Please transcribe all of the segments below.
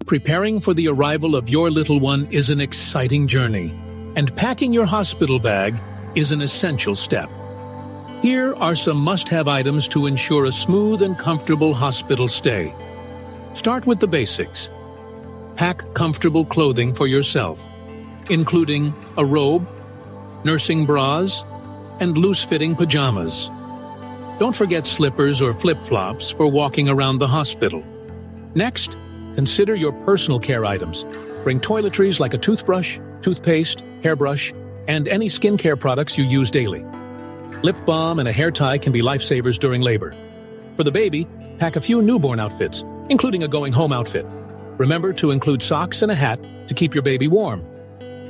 Preparing for the arrival of your little one is an exciting journey, and packing your hospital bag is an essential step. Here are some must-have items to ensure a smooth and comfortable hospital stay. Start with the basics. Pack comfortable clothing for yourself, including a robe, nursing bras, and loose-fitting pajamas. Don't forget slippers or flip-flops for walking around the hospital. Next, consider your personal care items. Bring toiletries like a toothbrush, toothpaste, hairbrush, and any skincare products you use daily. Lip balm and a hair tie can be lifesavers during labor. For the baby, pack a few newborn outfits, including a going-home outfit. Remember to include socks and a hat to keep your baby warm.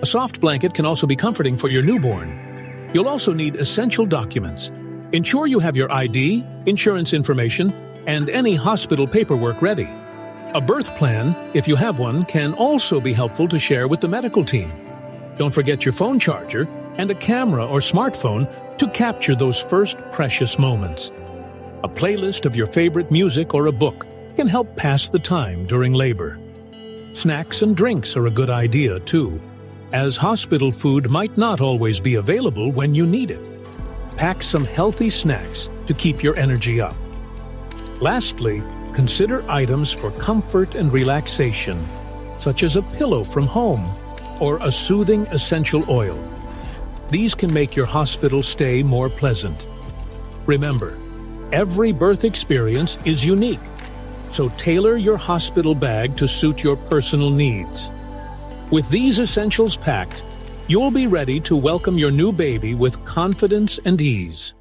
A soft blanket can also be comforting for your newborn. You'll also need essential documents. Ensure you have your ID, insurance information, and any hospital paperwork ready. A birth plan, if you have one, can also be helpful to share with the medical team. Don't forget your phone charger and a camera or smartphone to capture those first precious moments. A playlist of your favorite music or a book can help pass the time during labor. Snacks and drinks are a good idea, too, as hospital food might not always be available when you need it. Pack some healthy snacks to keep your energy up. Lastly, consider items for comfort and relaxation, such as a pillow from home or a soothing essential oil. These can make your hospital stay more pleasant. Remember, every birth experience is unique, so tailor your hospital bag to suit your personal needs. With these essentials packed, you'll be ready to welcome your new baby with confidence and ease.